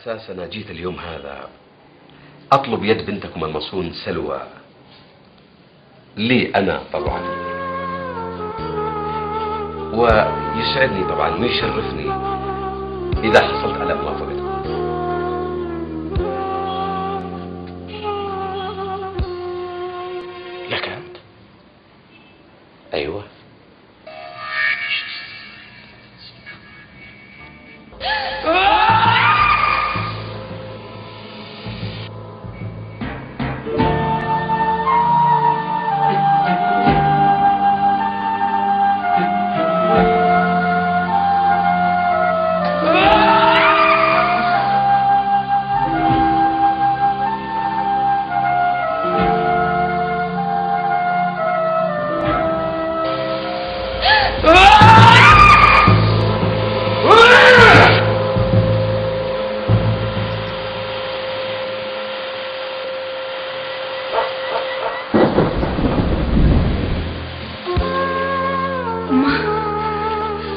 أساس أنا جيت اليوم هذا أطلب يد بنتكم المصون سلوى، لي أنا طبعا، ويسعدني طبعا ويشرفني إذا حصلت على موافقتكم. لك أنت؟ أيوة.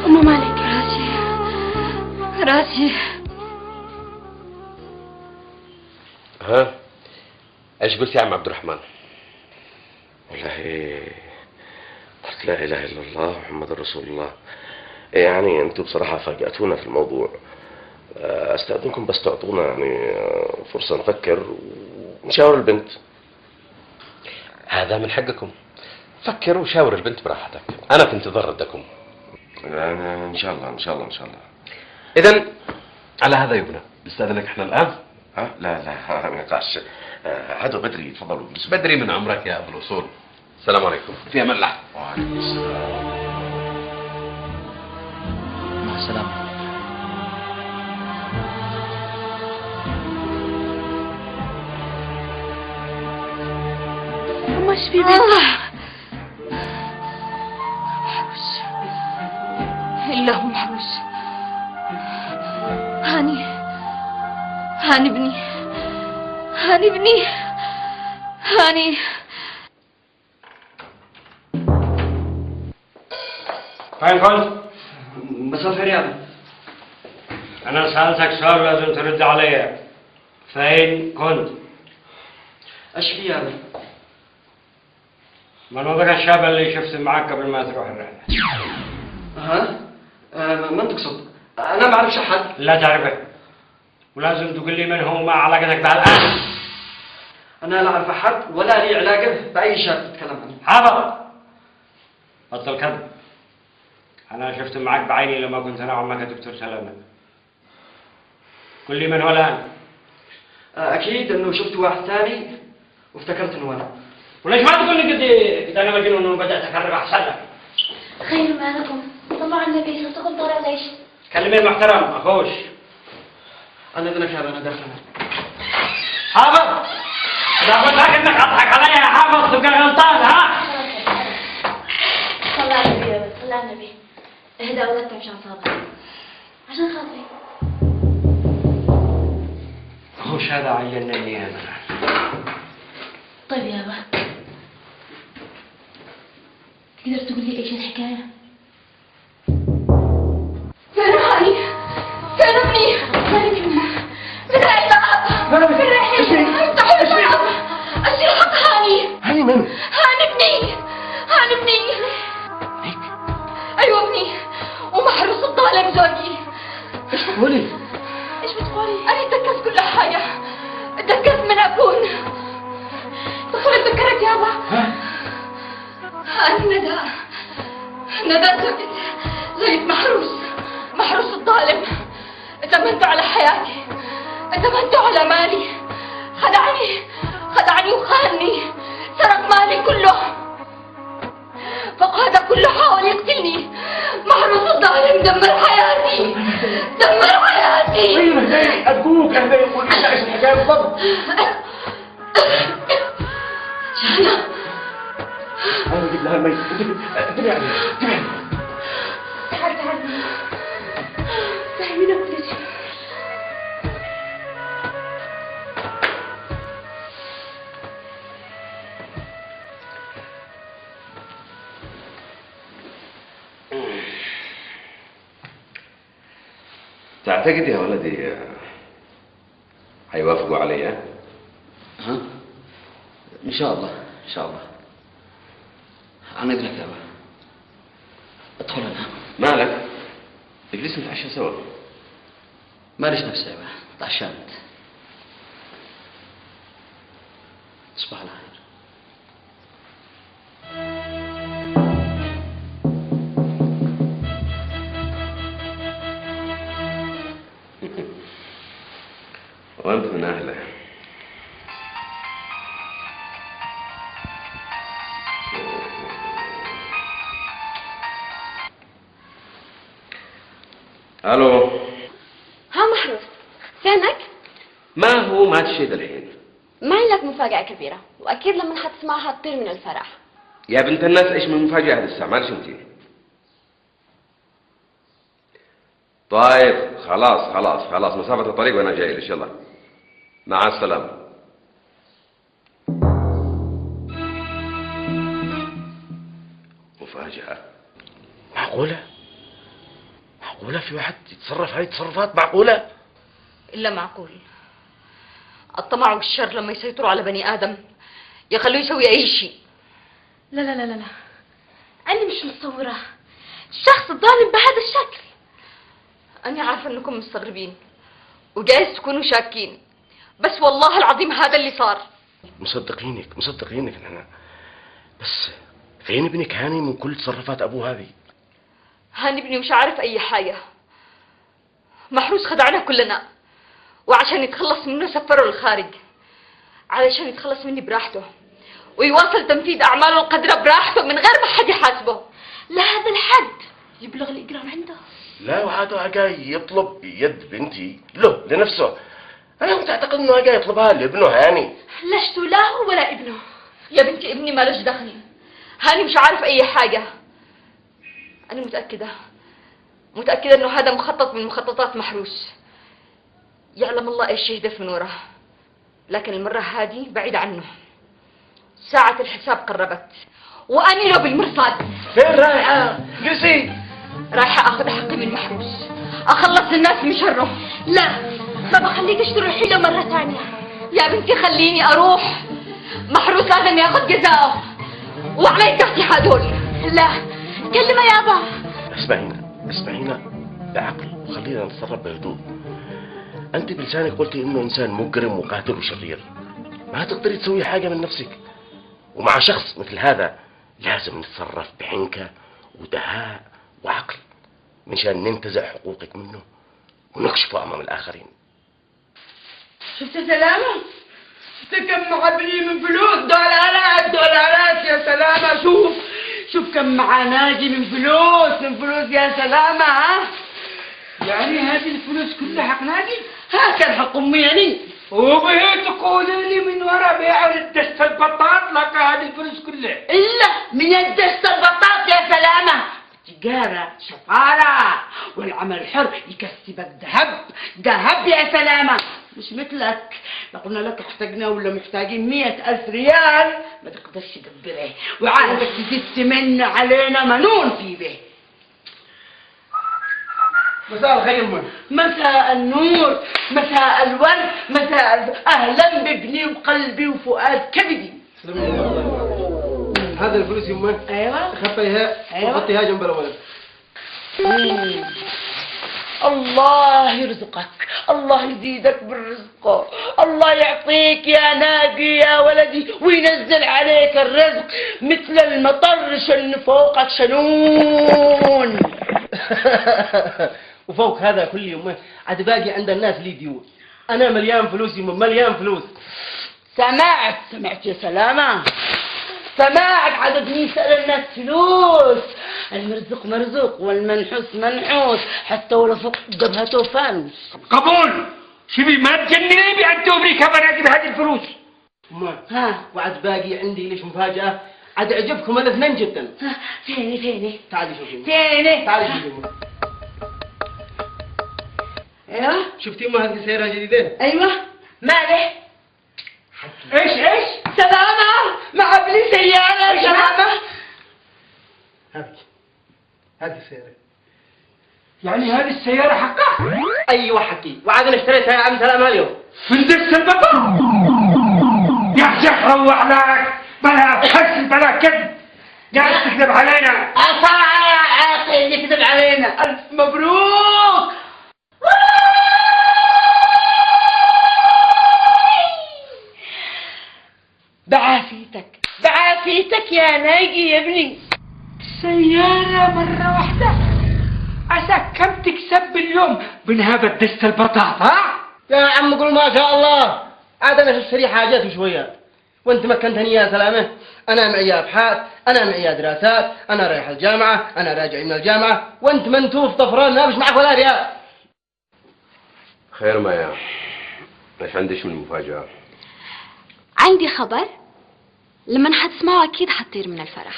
أما مالك راسي راسي. ها ايش قلت يا عم عبد الرحمن؟ والله قلت لا إله إلا الله محمد رسول الله. يعني أنتم بصراحة فاجأتونا في الموضوع. أستأذنكم بس تعطونا يعني فرصة نفكر ونشاور البنت. هذا من حقكم، فكروا وشاور البنت براحتك، أنا في انتظار ردكم. إن شاء الله إن شاء الله إن شاء الله. إذن على هذا يبنى، نستأذنك إحنا الآن؟ ها لا ما ينفعش. عدو بدري تفضلوا. بس بدري من عمرك يا أبو الأصول. السلام عليكم، في أمان الله. وعليكم السلام. مع السلامة. مش في بنت محروس إلا هو محروس. هاني ابني، هاني ابني، هاني. فين كنت؟ مساء الخير يا أبي. أنا سألتك سؤال لازم ترد علي. فين كنت؟ ايش في يا أبي؟ من هو ذاك الشاب اللي شفته معك قبل ما تروح الرحلة؟ ها؟ من تقصد؟ أنا ما أعرفش أحد. لا تعرفه، ولازم تقول لي من هو، ما علاقتك به الآن. أنا لا أعرف أحد ولا لي علاقة بأي شاب تتكلم عنه. حاضر، بطل كذب. أنا شفته معك بعيني لما كنت أنا وعمك دكتور سلامة. قل لي من هو الآن. أكيد إنه شفت واحد ثاني وافتكرت إنه أنا. وليش ما تقول لي قد أنا مجنون وبدأت أقرب أحسن لك؟ خير ما لكم، طلع النبي صوتكم طالع ليش؟ كلمي المحترم أخوش. أنا إذنك يا أبي، أنا داخل. حافظ، إذا قلت لك إنك أضحك علي يا حافظ تبقى غلطان. ها؟ طلع النبي يا ولد، طلع النبي. اهدى ولدك عشان خاطري، عشان خاطري. أخوش هذا عينني أنا. طيب يابا، تقدر تقول لي ايش الحكاية؟ فين هاني؟ فين ابني؟ مالك يما؟ فين العلاقة؟ فين رايحين؟ افتحوا الباب! اشيل حق هاني! هاني من؟ هاني ابني! هاني ابني! ايوه ابني، ومحروس الظالم زوجي. إيش بتقولي؟ ايش بتقولي؟ انا اتذكرت كل حاجة، اتذكرت من اكون. تدخل اتذكرك يابا. أنا ندى زوجة محروس الظالم. اتمنت على حياتي، اتمنت على مالي، خدعني وخانني، سرق مالي كله، فقاد كله، حاول يقتلني. محروس الظالم دمر حياتي، دمر حياتي. اهدي ابوك اهدي، قول لي ايش الحكايه بالضبط. جانا انا بجيب لها الميت. انتبهي عليها، انتبهي. تعال فهمينا ولدي. تعتقد يا ولدي هيوافقوا عليها؟ ها؟ ان شاء الله ان شاء الله. عن اذنك يابا. ادخل انا. مالك؟ اجلس نتعشى سوا. ماليش نفسي يابا، تعشمت. تصبح على خير. وانت من اهله. الو. ها محروس، فينك؟ ما هو ما تشيد الحين. معي لك مفاجأة كبيرة، وأكيد لما حتسمعها تطير من الفرح. يا بنت الناس ايش من مفاجأة هذه الساعة؟ مالش انتي. طيب خلاص مسافة الطريق وانا جاي لك. يلا مع السلامة. مفاجأة؟ معقولة؟ معقولة في واحد يتصرف هاي التصرفات؟ معقولة؟ إلا معقول. الطمع والشر لما يسيطروا على بني آدم يخلوه يسوي أي شيء. لا لا لا لا لا، أنا مش متصورة شخص ظالم بهذا الشكل. أنا عارفة أنكم مستغربين وجايز تكونوا شاكين، بس والله العظيم هذا اللي صار. مصدقينك نحن، بس فين ابنك هاني من كل تصرفات أبوه هذه؟ هاني ابني مش عارف أي حاجة. محروس خدعنا كلنا، وعشان يتخلص منه سفره للخارج علشان يتخلص مني براحته ويواصل تنفيذ أعماله القذرة براحته من غير ما حد يحاسبه. لهذا الحد يبلغ الإجرام عنده. لا، وهذا جاي يطلب يد بنتي له لنفسه. أنا كنت أعتقد إنه جاي يطلبها لابنه هاني. لست له ولا ابنه. يا بنتي ابني مالوش دخل. هاني مش عارف أي حاجة. أنا متأكدة إنه هذا مخطط من مخططات محروس. يعلم الله إيش يهدف من وراه، لكن المرة هذه بعيد عنه. ساعة الحساب قربت وأنا له بالمرصاد. فين رايحة؟ جلسي. رايحة أخذ حقي من محروس، أخلص الناس من شره. لا، ما بخليكش تروحي له مرة ثانية. يا بنتي خليني أروح. محروس لازم ياخذ جزاءه وعلي تحتي هدول. لا، كلمة يابا. اسمعينا بعقل وخلينا نتصرف بهدوء. أنت بلسانك قلتي إنه إنسان مجرم وقاتل وشرير، ما تقدري تسوي حاجة من نفسك. ومع شخص مثل هذا لازم نتصرف بحنكة ودهاء وعقل منشان ننتزع حقوقك منه ونكشفه أمام الآخرين. شفت سلامة؟ شفت كم معبلي من فلوس؟ دولارات يا سلامة. شوف كم مع ناجي من فلوس يا سلامة. ها؟ يعني هذه الفلوس كلها حق ناجي؟ ها كان حق أمي يعني. وبهي تقولي لي من وراء بيع الدست البطاط لك هذه الفلوس كلها؟ إلا من الدست البطاط يا سلامة. تجارة شطارة، والعمل الحر يكسبك ذهب يا سلامة. مش مثلك، لو قلنا لك احتاجنا ولا محتاجين 100,000 ريال ما تقدرش تدبره، وعايزك تزيد تمن علينا منون في به. مساء الخير. مساء النور، مساء الورد، اهلا بابني وقلبي وفؤاد كبدي. هذا الفلوس يمه. ايوه. خفيها. ايوه. وحطيها جنب الولد. الله يرزقك، الله يزيدك بالرزق، الله يعطيك يا ناقي يا ولدي وينزل عليك الرزق مثل المطر شن فوقك شنون. وفوق هذا كل يوم عاد باقي عند الناس لي ديون. انا مليان فلوس يمه، مليان فلوس. سمعت يا سلامة، سمعت عدد يسأل الناس فلوس. المرزق مرزوق والمنحوس منحوس حتى ولو فوق جبهته فانوس. قبول. شبي ما تجنني بأن تبريك بناجي بهذه الفلوس. ها وعد باقي عندي ليش مفاجأة عاد اعجبكم الاثنين جدا. فيني تعالي شوفي. فيني تعالي شوفي. ايوه. شفتي ما هذه السيارة جديدة؟ ايوه. ماله؟ ايش؟ سلامة مع بلي سيارة يا سلامة. هذه السيارة. يعني هذه السيارة حقها؟ ايوه حقي، وعاد انا اشتريتها يا عم سلامة اليوم. في الدس البطل. يا شيخ روح لك، بلا فشل بلا كذب، قاعد تكذب علينا. صح يكذب علينا. ألف مبروك. بعافيتك يا ناجي يا ابني. سيارة مرة واحدة، عساك كم تكسب باليوم من هذا الدس البطاطا؟ ها؟ يا عم قول ما شاء الله. عاد انا اشتري حاجات وشويات، وانت مكنتني يا سلامه. انا معي ابحاث، انا معي دراسات، انا رايح الجامعه، انا راجع من الجامعه، وانت منتوف طفران ما مش معك ولا ريال. خير ما يا ايش عندش من مفاجأة؟ عندي خبر لما حتسمعه أكيد حتطير من الفرح.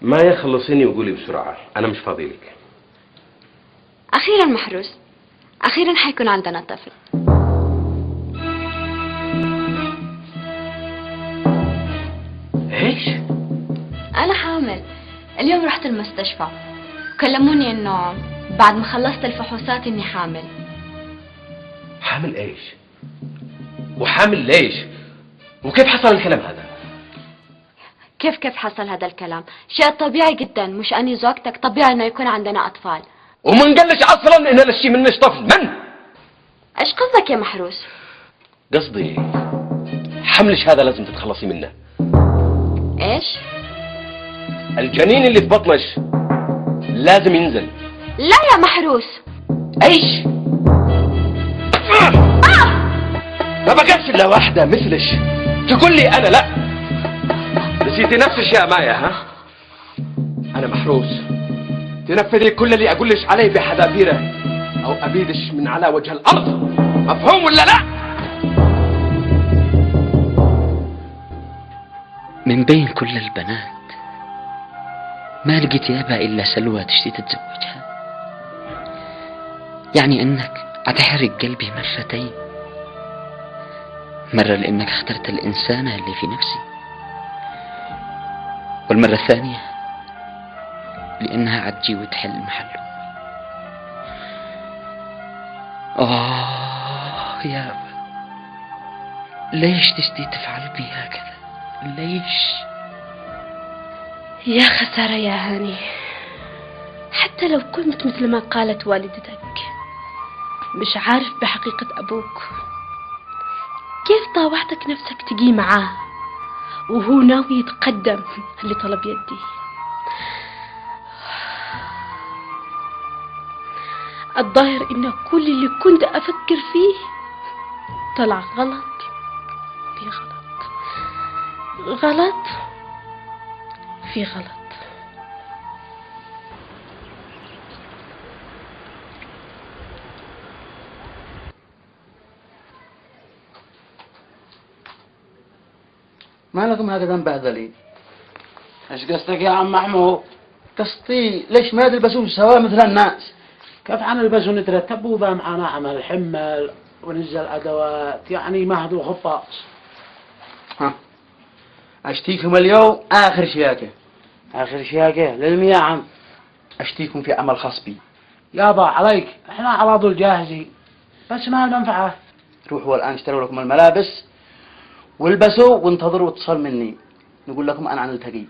ما يخلصيني وقولي بسرعة، أنا مش فاضي لك. أخيرا محروس، أخيرا حيكون عندنا طفل. ايش؟ أنا حامل. اليوم رحت المستشفى، كلموني إنه بعد ما خلصت الفحوصات إني حامل. حامل ايش؟ وحامل ليش؟ وكيف حصل الكلام هذا؟ كيف حصل هذا الكلام؟ شيء طبيعي جدا، مش أني زوجتك طبيعي إنه يكون عندنا أطفال. ومن قالش أصلا إن الشيء منش طفل؟ من؟ إيش قصدك يا محروس؟ قصدي حملش هذا لازم تتخلصي منه. إيش؟ الجنين اللي في بطنش لازم ينزل. لا يا محروس. ايش؟ ما بقاش الا واحدة مثلش تقول لي انا لا. نسيتي نفسك يا مايا ها؟ انا محروس، تنفذي كل اللي اقولش عليه بحذافيره او ابيدش من على وجه الارض. مفهوم ولا لا؟ من بين كل البنات ما لقيت يابا إلا سلوى تشتي تتزوجها. يعني أنك أتحرق قلبي مرتين، مرة لأنك اخترت الإنسانة اللي في نفسي، والمرة الثانية لأنها عتجي وتحل محله. يابا ليش تشتي تفعل بي هكذا؟ ليش؟ يا خسارة يا هاني، حتى لو كنت مثل ما قالت والدتك مش عارف بحقيقة أبوك، كيف طاوعتك نفسك تجي معاه وهو ناوي يتقدم لطلب يدي؟ الظاهر إن كل اللي كنت أفكر فيه طلع غلط في غلط، غلط في غلط. ما لكم هكذا مبهذلين؟ ايش قصدك يا عم محمود؟ قصدي ليش ما تلبسون سوا مثل الناس؟ كيف حنلبس ونترتب وذا معنا عمل حمل وننزل ادوات، يعني مهد وخفاص. ها اشتيكم اليوم اخر شياكه. اخر شياكه للمي يا عم؟ اشتيكم في عمل خاص بي. يابا عليك، احنا على طول جاهزين، بس ما منفعه. روحوا الان اشتروا لكم الملابس والبسوا وانتظروا اتصال مني، نقول لكم انا نلتقي،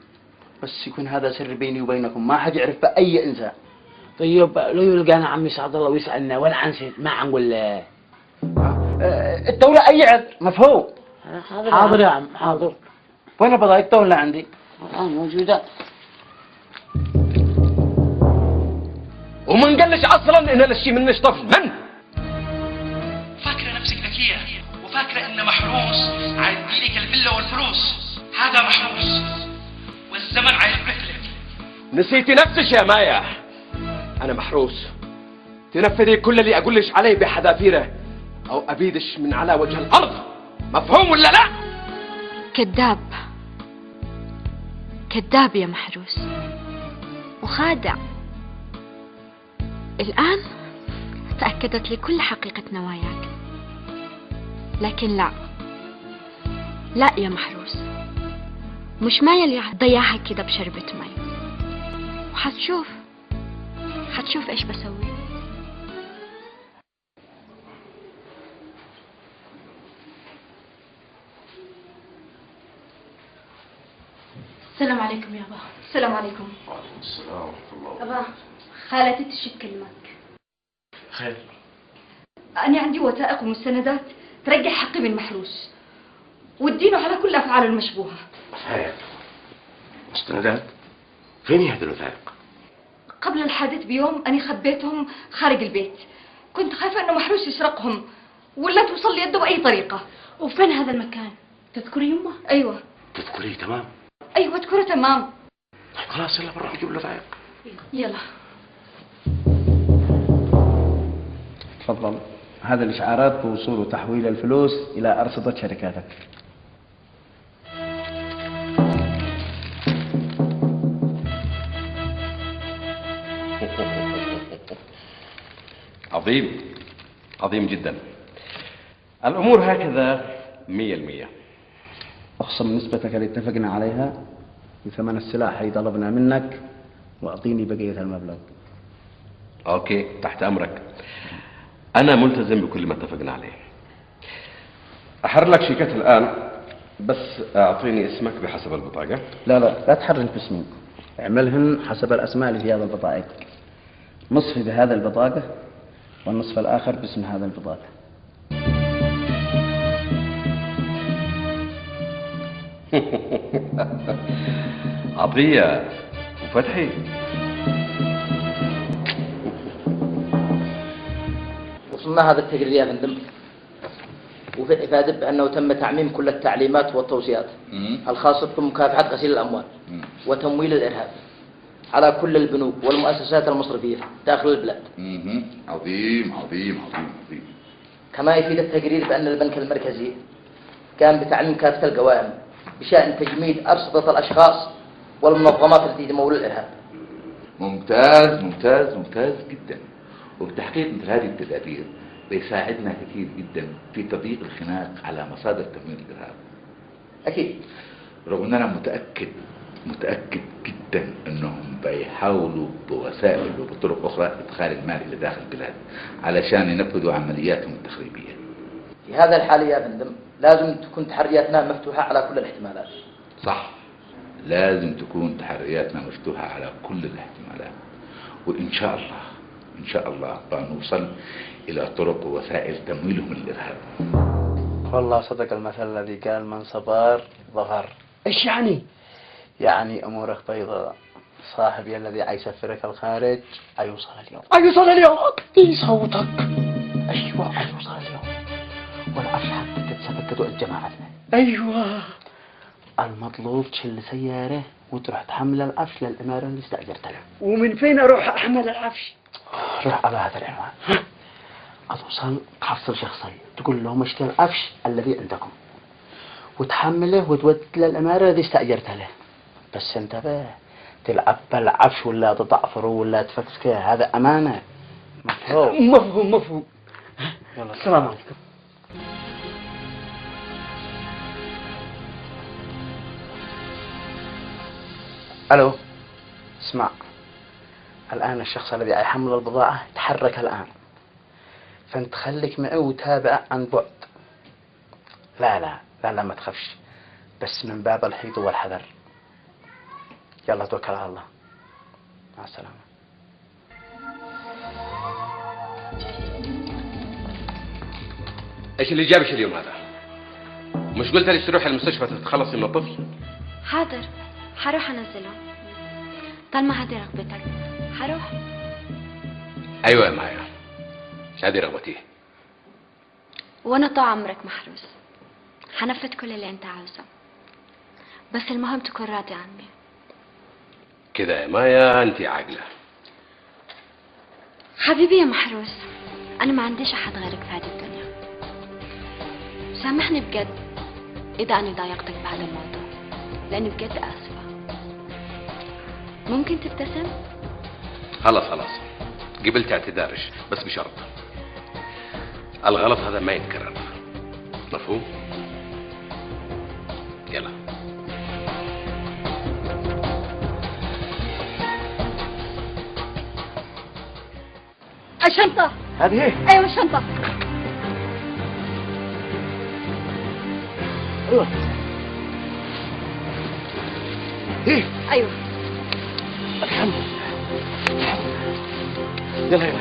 بس يكون هذا سر بيني وبينكم، ما حد يعرف بأي انسان. طيب لو يلقانا عمي سعد الله ويسألنا وين عنسيت ما عنقول له. الدولة أي عذر، مفهوم؟ حاضر يا عم حاضر. وين البضائع الدولة عندي؟ موجودة. ومن قالش اصلا ان الشيء منش طفل؟ من؟ فاكرة نفسك ذكية وفاكرة ان محروس عايدي لك الفيلا والفلوس. هذا محروس والزمن عايزبك لك. نسيتي نفسك يا مايا. انا محروس، تنفذي كل اللي اقولش عليه بحذافيره او ابيدش من على وجه الارض. مفهوم ولا لا؟ كذاب، كذاب يا محروس وخادع. الآن تأكدت لي كل حقيقة نواياك، لكن لا يا محروس، مش مايا اللي هتضيعها كده بشربة مي، وحتشوف ايش بسوي. السلام عليكم يابا. السلام عليكم. وعليكم السلام ورحمة الله وبركاته. أبا خالتي تشي تكلمك. خير. أنا عندي وثائق ومستندات ترجع حقي من محروس وتدينه على كل أفعاله المشبوهة. وثائق؟ مستندات؟ فين هذه الوثائق؟ قبل الحادث بيوم أنا خبيتهم خارج البيت. كنت خايفة إنه محروس يسرقهم ولا توصل لي يده بأي طريقة. وفين هذا المكان؟ تذكري يمه؟ أيوة. تذكريه تمام؟ أيوة أذكره تمام. خلاص يلا بنروح نجيب الوثائق. يلا. تفضل. هذا الإشعارات بوصول وتحويل الفلوس إلى أرصدة شركاتك. عظيم، عظيم جدا. الأمور هكذا 100%. اخصم نسبتك اللي اتفقنا عليها بثمن السلاح اللي طلبنا منك، وأعطيني بقية المبلغ. أوكي، تحت أمرك. أنا ملتزم بكل ما اتفقنا عليه. أحر لك شيكات الآن، بس أعطيني اسمك بحسب البطاقة. لا تحرك باسمي، اعملهن حسب الأسماء اللي في هذا البطاقة. نصف بهذا البطاقة والنصف الآخر باسم هذا البطاقة. عطية وفتحي. وصلنا هذا التقرير يا فندم، وفي الإفادة بأنه تم تعميم كل التعليمات والتوصيات الخاصة بمكافحة غسيل الأموال وتمويل الإرهاب على كل البنوك والمؤسسات المصرفية داخل البلاد. عظيم عظيم عظيم عظيم. كما يفيد التقرير بأن البنك المركزي كان بتعميم كافة القوائم بشأن تجميد أرصدة الأشخاص والمنظمات التي تمول الإرهاب. ممتاز ممتاز ممتاز جدا. وبتحقيق مثل هذه التدابير بيساعدنا كثير جدا في تضييق الخناق على مصادر تمويل الإرهاب. أكيد. رغم أن أنا متأكد جدا أنهم بيحاولوا بوسائل وبطرق أخرى إدخال المال إلى داخل البلاد علشان ينفذوا عملياتهم التخريبية. في هذا الحال يا فندم لازم تكون تحرياتنا مفتوحة على كل الاحتمالات. صح، لازم تكون تحرياتنا مفتوحة على كل الاحتمالات، وإن شاء الله بنوصل إلى طرق ووسائل تمويلهم للإرهاب. والله صدق المثل الذي قال من صبر ظفر. إيش يعني؟ يعني أمورك بيضاء. صاحبي الذي عيسفرك الخارج أيوصل اليوم. إيه صوتك؟ أيوة أيوصل اليوم. والعفش حتى تتسبكتوا الجماعة. أيوة. المطلوب تشل سيارة وتروح تحمل العفش للإمارة اللي استأجرت لها. ومن فين أروح أحمل العفش؟ روح على هذا العنوان. أتوصل تحصل شخصي تقول لهم اشتري العفش الذي عندكم وتحمله وتودي للإمارة التي استأجرت له. بس انتبه، تلعب بالعفش ولا تضعفره ولا تفكسكه، هذا أمانة. مفهوم. يلا السلام عليكم. ألو، اسمع، الآن الشخص الذي يحمل البضاعة تحرك الآن، فانت خليك معه وتابع عن بعد. لا ما تخافش، بس من باب الحيط والحذر. يلا توكل على الله، مع السلامة. ايش اللي جابش اليوم هذا؟ مش قلت لي تروح المستشفى تتخلصي من الطفل؟ حاضر، حروح انزله طالما هذه رغبتك. حروح. ايوه يا مايا، مش هذه رغبتي. وانا طول عمرك محروس، حنفذ كل اللي انت عاوزه، بس المهم تكون راضي عني. كده يا مايا انت عاقله. حبيبي يا محروس، انا ما عنديش احد غيرك في هذه الدنيا. سامحني بجد اذا انا ضايقتك بهذا الموضوع، لاني بجد اسفه. ممكن تبتسم؟ خلاص قبلت اعتذارش، بس بشرط الغلط هذا ما يتكرر. مفهوم؟ يلا. الشنطة. هذه ايه؟ ايوه الشنطة. ايوه. ايه ايوه. الحمد لله. يلا يلا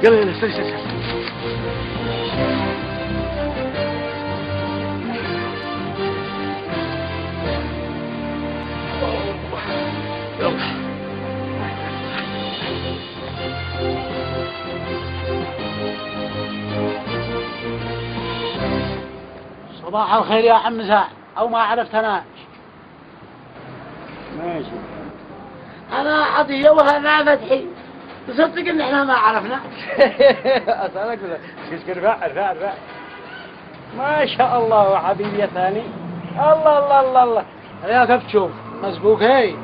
يلا يلا استنى. صباح الخير يا عم سعد، او ما عرفت انا. ماشي. انا عطيه وهذا فتحي. تصدق ان احنا ما عرفنا؟ اسالك ارفع. ما شاء الله حبيبي يا ثاني. الله يا كيف تشوف مسبوق هي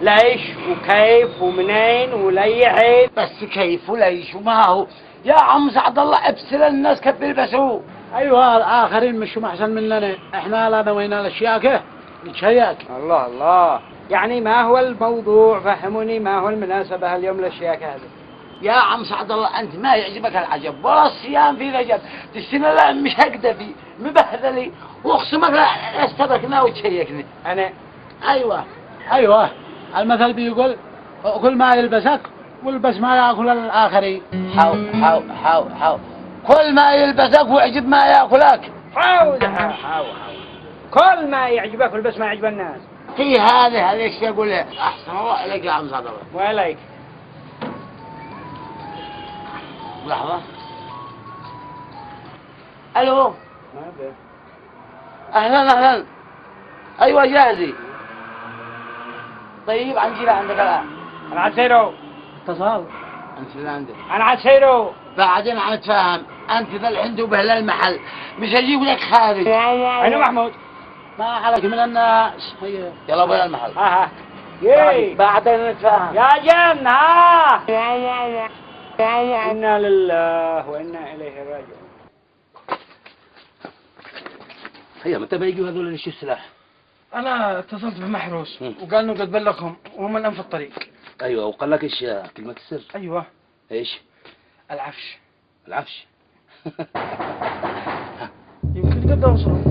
ليش وكيف ومنين ولي عيب. بس كيف وليش وما هو يا عم سعد الله ابسل الناس كيف بيلبسوه. ايوه الاخرين مشوا احسن مننا، احنا لا نوينا الاشياء كيف نتشيك. الله يعني ما هو الموضوع؟ فهموني ما هو المناسبة اليوم للشياكة هذه. يا عم سعد الله انت ما يعجبك العجب ولا الصيام في رجب، تستنى لا مش هكذا في مبهذلي واقسمك لا استبكنا وتشيكني. انا ايوه المثل بيقول كل ما يلبسك والبس ما ياكل الاخرين. حاو كل ما يلبسك ويعجب ما ياكلك. حاو كل ما يعجبك والبس ما يعجب الناس. في هذا ايش يقول احسن الله اليك يا عم سعد الله. وعليك. لحظة. الو. اهلا. ايوه جاهزي. طيب عندي عندك الان. انا عاد سيرو. اتصال. انت اللي عندك. انا عاد سيرو. بعدين عم تفهم انت ذا الحين بهل المحل مش هجيب لك خارج. انا محمود. ما عليك من الناس. يلا بهل المحل. ها يي بعدين نتفاهم. يا جن ها. إنا لله وإنا إليه راجعون. هيا متى بيجوا هذول يشتروا السلاح؟ انا اتصلت بمحروس وقال انه قد بلغهم وهم الان في الطريق. ايوه وقال لك ايش كلمة السر؟ ايوه. ايش؟ العفش. يمكن قد اوصلوا.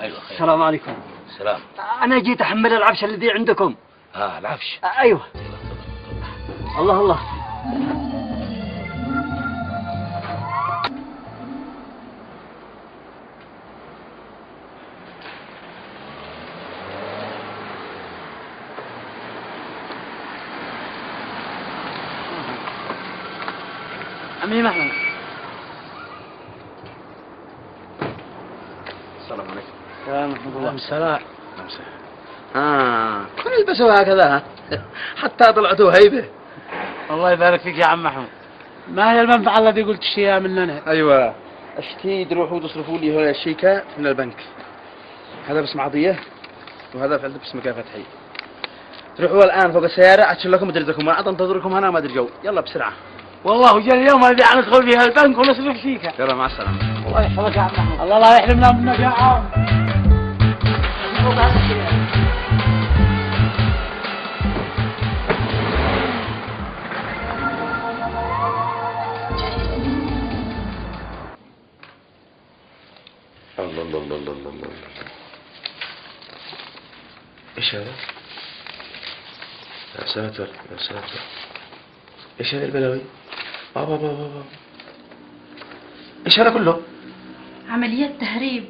ايوه السلام عليكم. السلام. انا جيت احمل العفش الذي عندكم. العفش. ايوه. الله عمي محمد. السلام عليكم. السلام. كل يلبسوا هكذا حتى طلعتوا هيبة. الله يبارك فيك يا عم محمود. ما هي المنفعة الذي قلت تشتريها مننا؟ ايوه اشتي تروحوا تصرفوا لي هنا الشيكات من البنك. هذا باسم عطيه وهذا في باسمك يا فتحي. تروحوا الان فوق السيارة اشيل لكم مدرسكم وانا انتظركم هنا ما ادري جو. يلا بسرعة. والله جاء اليوم الذي ندخل فيها البنك ونصرف شيكة. يلا مع السلامة. الله يحفظك يا عم محمود. الله لا يحرمنا منك يا عم. الله ايش هذا؟ يا ساتر ايش هذا البلاوي؟ بابا ايش هذا كله؟ عمليات تهريب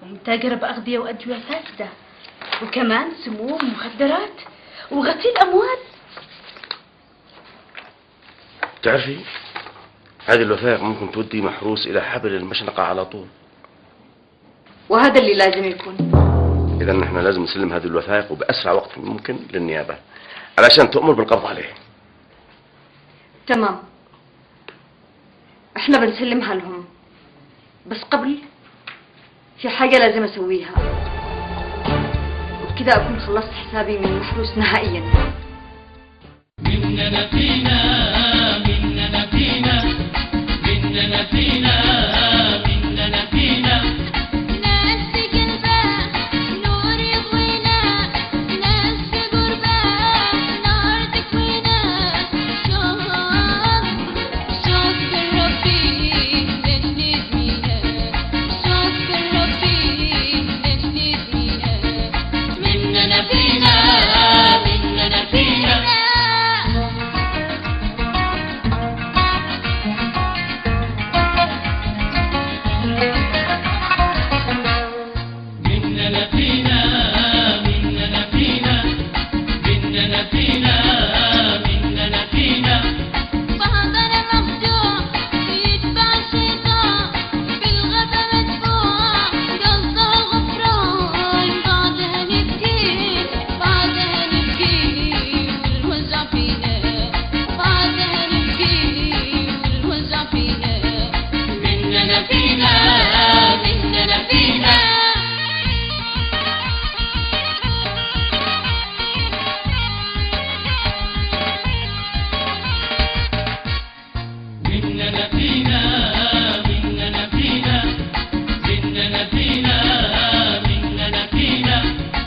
ومتاجرة بأغذية وأدوية فاسدة وكمان سموم ومخدرات وغسيل أموال. تعرفي هذه الوثائق ممكن تودي محروس إلى حبل المشنقة على طول. وهذا اللي لازم يكون. إذا نحن لازم نسلم هذه الوثائق وبأسرع وقت ممكن للنيابة علشان تؤمر بالقبض عليه. تمام. احنا بنسلمها لهم، بس قبل في حاجة لازم اسويها، وبكده اكون خلصت حسابي من المحروس نهائيا. مننا فينا مننا فينا مننا فينا مننا فينا ناس في قلبها نور يضوينا، ناس في قربها نار تكوينا، علينا